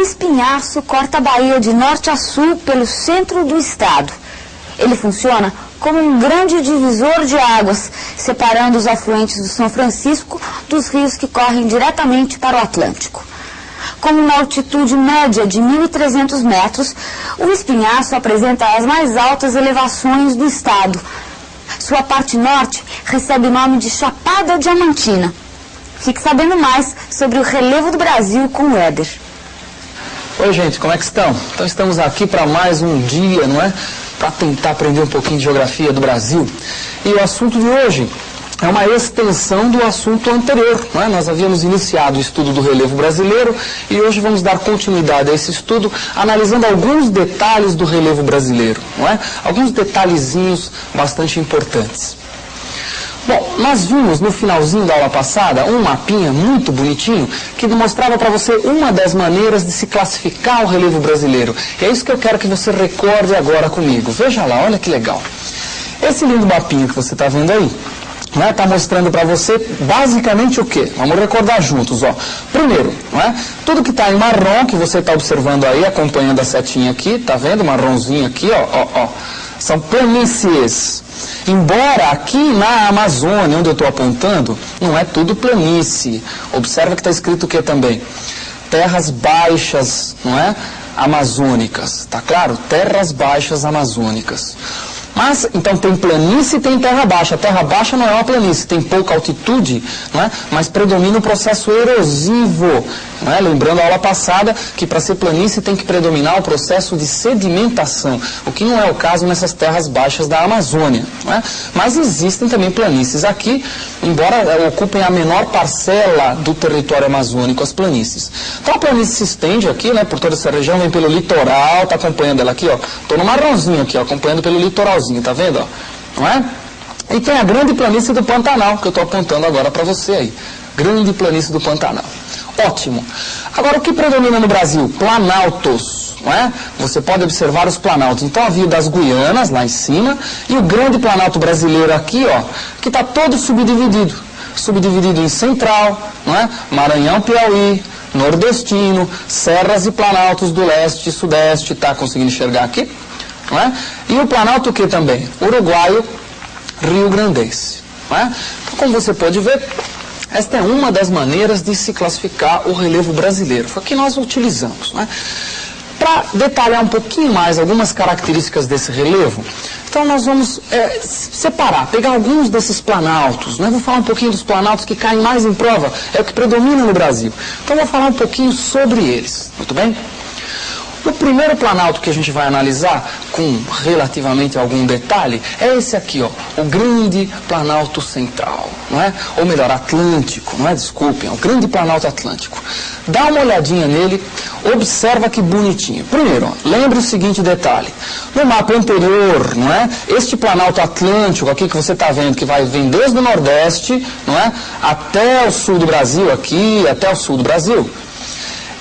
espinhaço corta a Bahia de norte a sul pelo centro do estado. Ele funciona como um grande divisor de águas, separando os afluentes do São Francisco dos rios que correm diretamente para o Atlântico. Com uma altitude média de 1.300 metros, o espinhaço apresenta as mais altas elevações do estado. Sua parte norte recebe o nome de Chapada Diamantina. Fique sabendo mais sobre o relevo do Brasil com o Éder. Oi, gente, como é que estão? Então estamos aqui para mais um dia, não é? Para tentar aprender um pouquinho de geografia do Brasil. E o assunto de hoje é uma extensão do assunto anterior, não é? Nós havíamos iniciado o estudo do relevo brasileiro e hoje vamos dar continuidade a esse estudo analisando alguns detalhes do relevo brasileiro, não é? Alguns detalhezinhos bastante importantes. Bom, nós vimos no finalzinho da aula passada um mapinha muito bonitinho que demonstrava para você uma das maneiras de se classificar o relevo brasileiro. E é isso que eu quero que você recorde agora comigo. Veja lá, olha que legal. Esse lindo mapinha que você está vendo aí, está mostrando para você basicamente o quê? Vamos recordar juntos, ó. Primeiro, tudo que está em marrom, que você está observando aí, acompanhando a setinha aqui, tá vendo? Marronzinho aqui, ó. São planícies. Embora aqui na Amazônia, onde eu estou apontando, não é tudo planície. Observa que está escrito o que também? Terras baixas, não é? Amazônicas, tá claro? Terras baixas amazônicas. Mas, então, tem planície e tem terra baixa. A terra baixa não é uma planície, tem pouca altitude, não é? Mas predomina o processo erosivo. Não é? Lembrando a aula passada que para ser planície tem que predominar o processo de sedimentação, o que não é o caso nessas terras baixas da Amazônia. Não é? Mas existem também planícies aqui, embora ocupem a menor parcela do território amazônico, as planícies. Então a planície se estende aqui, né, por toda essa região, vem pelo litoral, está acompanhando ela aqui, ó. Estou no marronzinho aqui, ó, acompanhando pelo litoralzinho, tá vendo? Ó? Não é? E tem a grande planície do Pantanal, que eu estou apontando agora para você aí. Grande planície do Pantanal. Ótimo. Agora, o que predomina no Brasil? Planaltos, não é? Você pode observar os planaltos. Então, havia das Guianas, lá em cima, e o grande planalto brasileiro aqui, ó, que está todo subdividido. Subdividido em central, não é? Maranhão, Piauí, nordestino, serras e planaltos do leste e sudeste. Está conseguindo enxergar aqui? Não é? E o planalto o que também? Uruguaio, rio-grandense. Não é? Então, como você pode ver, esta é uma das maneiras de se classificar o relevo brasileiro. Foi o que nós utilizamos. Né? Para detalhar um pouquinho mais algumas características desse relevo, então nós vamos separar, pegar alguns desses planaltos. Né? Vou falar um pouquinho dos planaltos que caem mais em prova, é o que predomina no Brasil. Então vou falar um pouquinho sobre eles. Muito bem? O primeiro planalto que a gente vai analisar com relativamente algum detalhe é esse aqui, ó, o Grande Planalto Central, não é? Ou melhor, Atlântico, não é? Desculpem, é o Grande Planalto Atlântico. Dá uma olhadinha nele, observa que bonitinho. Primeiro, ó, lembre o seguinte detalhe. No mapa anterior, não é? Este Planalto Atlântico aqui que você está vendo, que vem desde o Nordeste, não é? Até o sul do Brasil, aqui, até o sul do Brasil.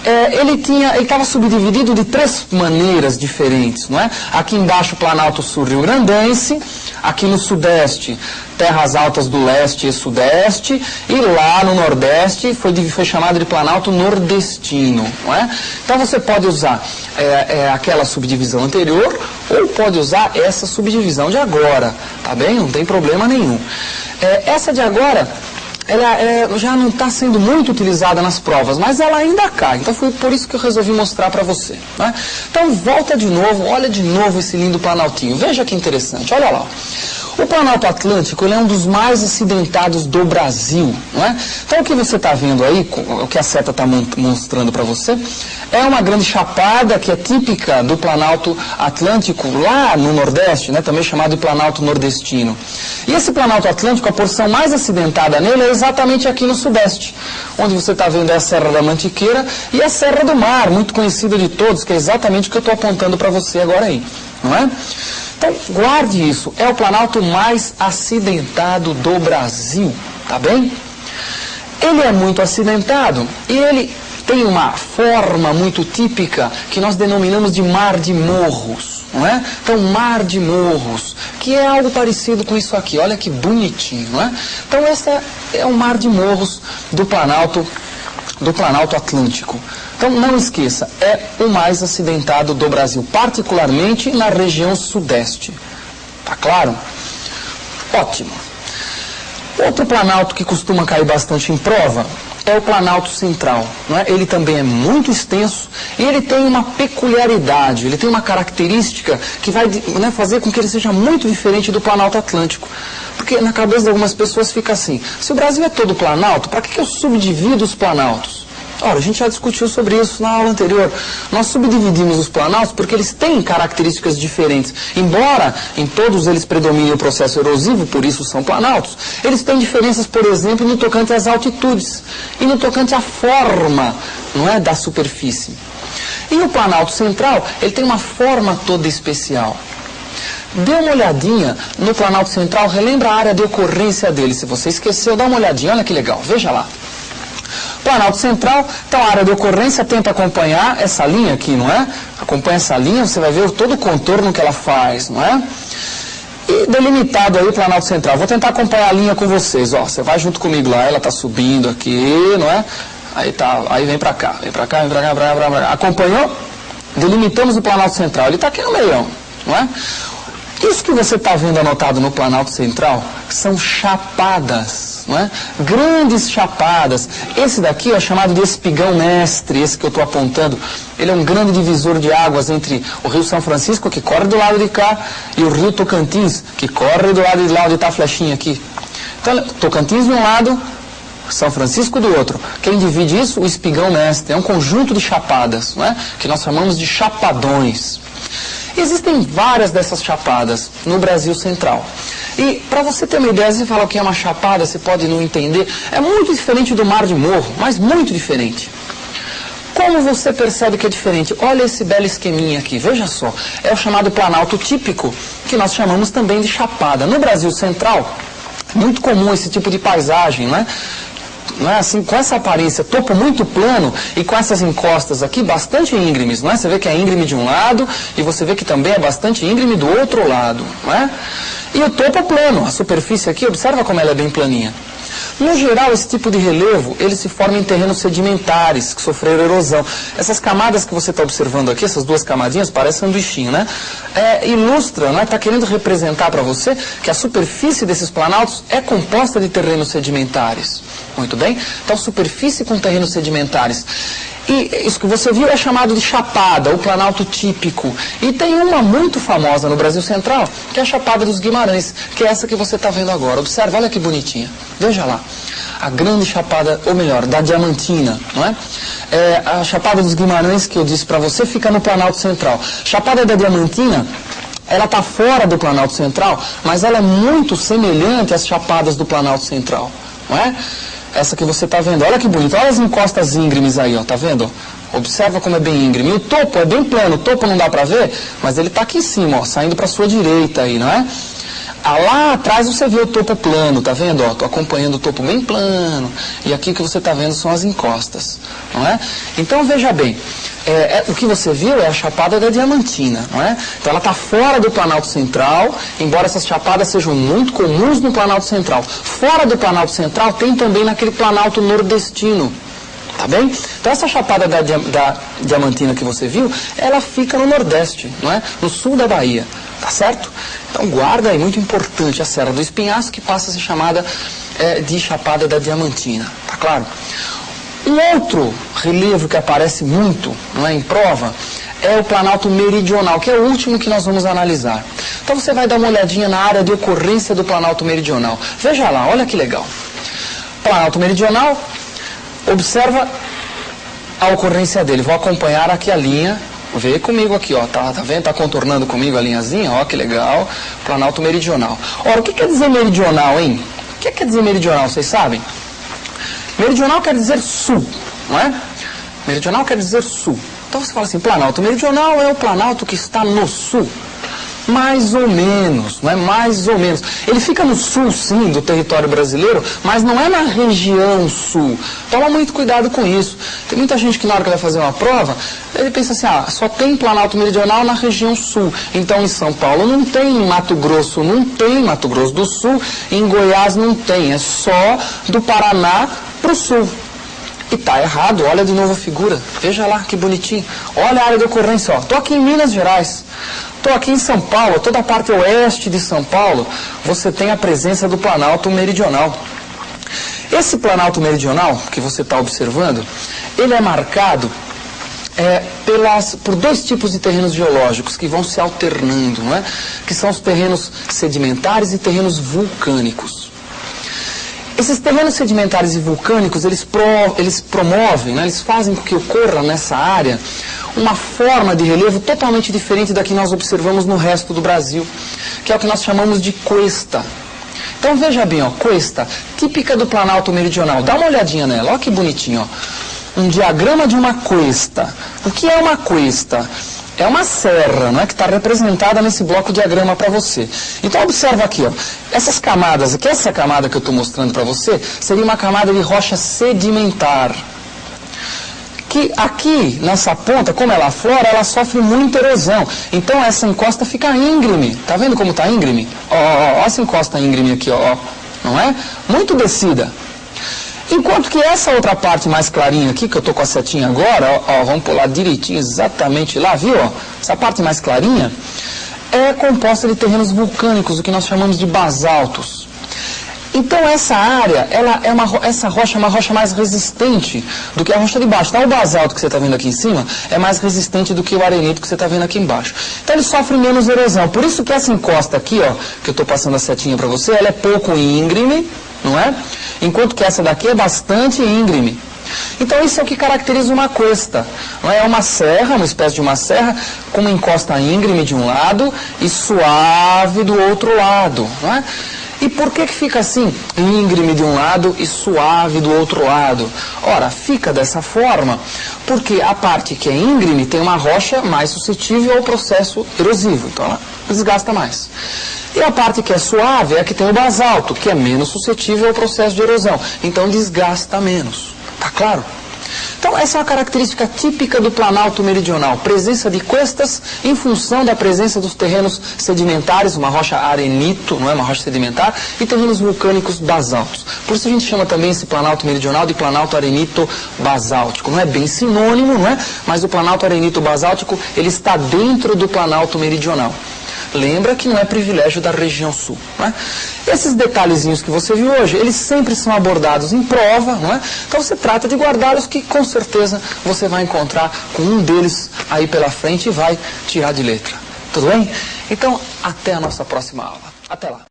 Ele estava subdividido de três maneiras diferentes, não é? Aqui embaixo, Planalto Sul-Rio-Grandense, aqui no Sudeste, Terras Altas do Leste e Sudeste, e lá no Nordeste foi chamado de Planalto Nordestino, não é? Então você pode usar aquela subdivisão anterior ou pode usar essa subdivisão de agora, tá bem? Não tem problema nenhum. Essa de agora, ela já não está sendo muito utilizada nas provas, mas ela ainda cai. Então foi por isso que eu resolvi mostrar para você. Né? Então volta de novo, olha de novo esse lindo planaltinho. Veja que interessante, olha lá. O Planalto Atlântico ele é um dos mais acidentados do Brasil. Não é? Então o que você está vendo aí, o que a seta está mostrando para você, é uma grande chapada que é típica do Planalto Atlântico lá no Nordeste, né? Também chamado de Planalto Nordestino. E esse Planalto Atlântico, a porção mais acidentada nele é exatamente aqui no Sudeste, onde você está vendo é a Serra da Mantiqueira e a Serra do Mar, muito conhecida de todos, que é exatamente o que eu estou apontando para você agora aí. Não é? Então, guarde isso, é o planalto mais acidentado do Brasil, tá bem? Ele é muito acidentado e ele tem uma forma muito típica que nós denominamos de mar de morros, não é? Então, mar de morros, que é algo parecido com isso aqui, olha que bonitinho, não é? Então, esse é o mar de morros do Planalto Atlântico. Então, não esqueça, é o mais acidentado do Brasil, particularmente na região sudeste. Tá claro? Ótimo. Outro planalto que costuma cair bastante em prova é o Planalto Central. Não é? Ele também é muito extenso e ele tem uma peculiaridade, ele tem uma característica que vai fazer com que ele seja muito diferente do Planalto Atlântico. Porque na cabeça de algumas pessoas fica assim, se o Brasil é todo planalto, para que eu subdivido os planaltos? Ora, a gente já discutiu sobre isso na aula anterior. Nós subdividimos os planaltos porque eles têm características diferentes. Embora em todos eles predomine o processo erosivo, por isso são planaltos, eles têm diferenças, por exemplo, no tocante às altitudes e no tocante à forma, não é, da superfície. E o Planalto Central, ele tem uma forma toda especial. Dê uma olhadinha no Planalto Central, relembra a área de ocorrência dele. Se você esqueceu, dá uma olhadinha, olha que legal, veja lá. Planalto Central, então a área de ocorrência tenta acompanhar essa linha aqui, não é? Acompanha essa linha, você vai ver todo o contorno que ela faz, não é? E delimitado aí o Planalto Central. Vou tentar acompanhar a linha com vocês, ó. Você vai junto comigo lá, ela está subindo aqui, não é? Aí tá, aí vem para cá, vem para cá, vem para cá, pra cá. Acompanhou? Delimitamos o Planalto Central, ele está aqui no meião, não é? Isso que você está vendo anotado no Planalto Central são chapadas, não é? Grandes chapadas. Esse daqui é chamado de espigão mestre, esse que eu estou apontando. Ele é um grande divisor de águas entre o Rio São Francisco, que corre do lado de cá, e o Rio Tocantins, que corre do lado de lá onde está a flechinha aqui. Então, Tocantins de um lado, São Francisco do outro. Quem divide isso? O espigão mestre. É um conjunto de chapadas, não é? Que nós chamamos de chapadões. Existem várias dessas chapadas no Brasil Central. E para você ter uma ideia, você fala o que é uma chapada, você pode não entender. É muito diferente do Mar de Morro, mas muito diferente. Como você percebe que é diferente? Olha esse belo esqueminha aqui, veja só. É o chamado planalto típico, que nós chamamos também de chapada. No Brasil Central, muito comum esse tipo de paisagem, né? Não é assim, com essa aparência, topo muito plano e com essas encostas aqui bastante íngremes, não é? Você vê que é íngreme de um lado e você vê que também é bastante íngreme do outro lado, não é? E o topo plano, a superfície aqui, observa como ela é bem planinha. No geral, esse tipo de relevo, ele se forma em terrenos sedimentares, que sofreram erosão. Essas camadas que você está observando aqui, essas duas camadinhas, parecem um sanduichinho, né? Ilustra, né? Está querendo representar para você que a superfície desses planaltos é composta de terrenos sedimentares. Muito bem? Então, superfície com terrenos sedimentares. E isso que você viu é chamado de chapada, o planalto típico. E tem uma muito famosa no Brasil Central, que é a Chapada dos Guimarães, que é essa que você está vendo agora. Observa, olha que bonitinha. Veja lá. A grande chapada, ou melhor, da Diamantina, não é? A Chapada dos Guimarães, que eu disse para você, fica no Planalto Central. Chapada da Diamantina, ela está fora do Planalto Central, mas ela é muito semelhante às chapadas do Planalto Central, não é? Essa que você está vendo, olha que bonito, olha as encostas íngremes aí, ó, tá vendo? Observa como é bem íngreme. E o topo é bem plano, o topo não dá para ver, mas ele está aqui em cima, ó, saindo para a sua direita aí, não é? Lá atrás você vê o topo plano, tá vendo? Estou acompanhando o topo bem plano. E aqui o que você está vendo são as encostas, não é? Então veja bem, o que você viu é a Chapada da Diamantina, não é? Então ela está fora do Planalto Central, embora essas chapadas sejam muito comuns no Planalto Central. Fora do Planalto Central tem também naquele Planalto Nordestino. Tá bem? Então essa chapada da Diamantina que você viu, ela fica no Nordeste, não é? No sul da Bahia, tá certo? Então guarda aí, muito importante, a Serra do Espinhaço, que passa a ser chamada de Chapada da Diamantina, tá claro? Um outro relevo que aparece muito, não é, em prova, é o Planalto Meridional, que é o último que nós vamos analisar. Então você vai dar uma olhadinha na área de ocorrência do Planalto Meridional. Veja lá, olha que legal. Planalto Meridional, observa a ocorrência dele. Vou acompanhar aqui a linha. Vê comigo aqui, ó. Tá vendo? Tá contornando comigo a linhazinha, ó, que legal. Planalto Meridional. Ora, o que quer dizer meridional, hein? O que quer dizer meridional, vocês sabem? Meridional quer dizer sul, não é? Meridional quer dizer sul. Então você fala assim, Planalto Meridional é o planalto que está no sul. Mais ou menos, não é? Mais ou menos. Ele fica no sul, sim, do território brasileiro, mas não é na região sul. Toma muito cuidado com isso. Tem muita gente que na hora que vai fazer uma prova, ele pensa assim, só tem Planalto Meridional na região sul. Então em São Paulo não tem, em Mato Grosso não tem, Mato Grosso do Sul, em Goiás não tem. É só do Paraná para o sul. E tá errado, olha de novo a figura. Veja lá que bonitinho. Olha a área de ocorrência, ó. Tô aqui em Minas Gerais. Tô aqui em São Paulo, toda a parte oeste de São Paulo, você tem a presença do Planalto Meridional. Esse Planalto Meridional que você está observando, ele é marcado por dois tipos de terrenos geológicos que vão se alternando, não é? Que são os terrenos sedimentares e terrenos vulcânicos. Esses terrenos sedimentares e vulcânicos, eles promovem, né, eles fazem com que ocorra nessa área uma forma de relevo totalmente diferente da que nós observamos no resto do Brasil, que é o que nós chamamos de cuesta. Então veja bem, ó, cuesta, típica do Planalto Meridional. Dá uma olhadinha nela, olha que bonitinho, ó. Um diagrama de uma cuesta. O que é uma cuesta? É uma serra, não é, que está representada nesse bloco diagrama para você. Então observa aqui, ó, essas camadas, aqui, essa camada que eu estou mostrando para você, seria uma camada de rocha sedimentar. Que aqui, nessa ponta, como ela aflora, ela sofre muita erosão. Então essa encosta fica íngreme. Tá vendo como está íngreme? Ó, essa encosta íngreme aqui, ó, não é? Muito descida. Enquanto que essa outra parte mais clarinha aqui, que eu estou com a setinha agora, ó, vamos pular direitinho, exatamente lá, viu? Ó, essa parte mais clarinha é composta de terrenos vulcânicos, o que nós chamamos de basaltos. Então essa área, essa rocha é uma rocha mais resistente do que a rocha de baixo. Então o basalto que você está vendo aqui em cima é mais resistente do que o arenito que você está vendo aqui embaixo. Então ele sofre menos erosão. Por isso que essa encosta aqui, ó, que eu estou passando a setinha para você, ela é pouco íngreme, não é? Enquanto que essa daqui é bastante íngreme. Então isso é o que caracteriza uma cuesta. Não é uma serra, uma espécie de uma serra, com uma encosta íngreme de um lado e suave do outro lado, não é? E por que fica assim, íngreme de um lado e suave do outro lado? Ora, fica dessa forma porque a parte que é íngreme tem uma rocha mais suscetível ao processo erosivo, então ela desgasta mais. E a parte que é suave é a que tem o basalto, que é menos suscetível ao processo de erosão, então desgasta menos. Tá claro? Então essa é uma característica típica do Planalto Meridional, presença de cuestas em função da presença dos terrenos sedimentares, uma rocha arenito, não é uma rocha sedimentar, e terrenos vulcânicos basálticos. Por isso a gente chama também esse Planalto Meridional de Planalto Arenito Basáltico. Não é bem sinônimo, não é? Mas o Planalto Arenito Basáltico, ele está dentro do Planalto Meridional. Lembra que não é privilégio da região sul, não é? Esses detalhezinhos que você viu hoje, eles sempre são abordados em prova, não é? Então você trata de guardá-los, que com certeza você vai encontrar com um deles aí pela frente e vai tirar de letra. Tudo bem? Então, até a nossa próxima aula. Até lá.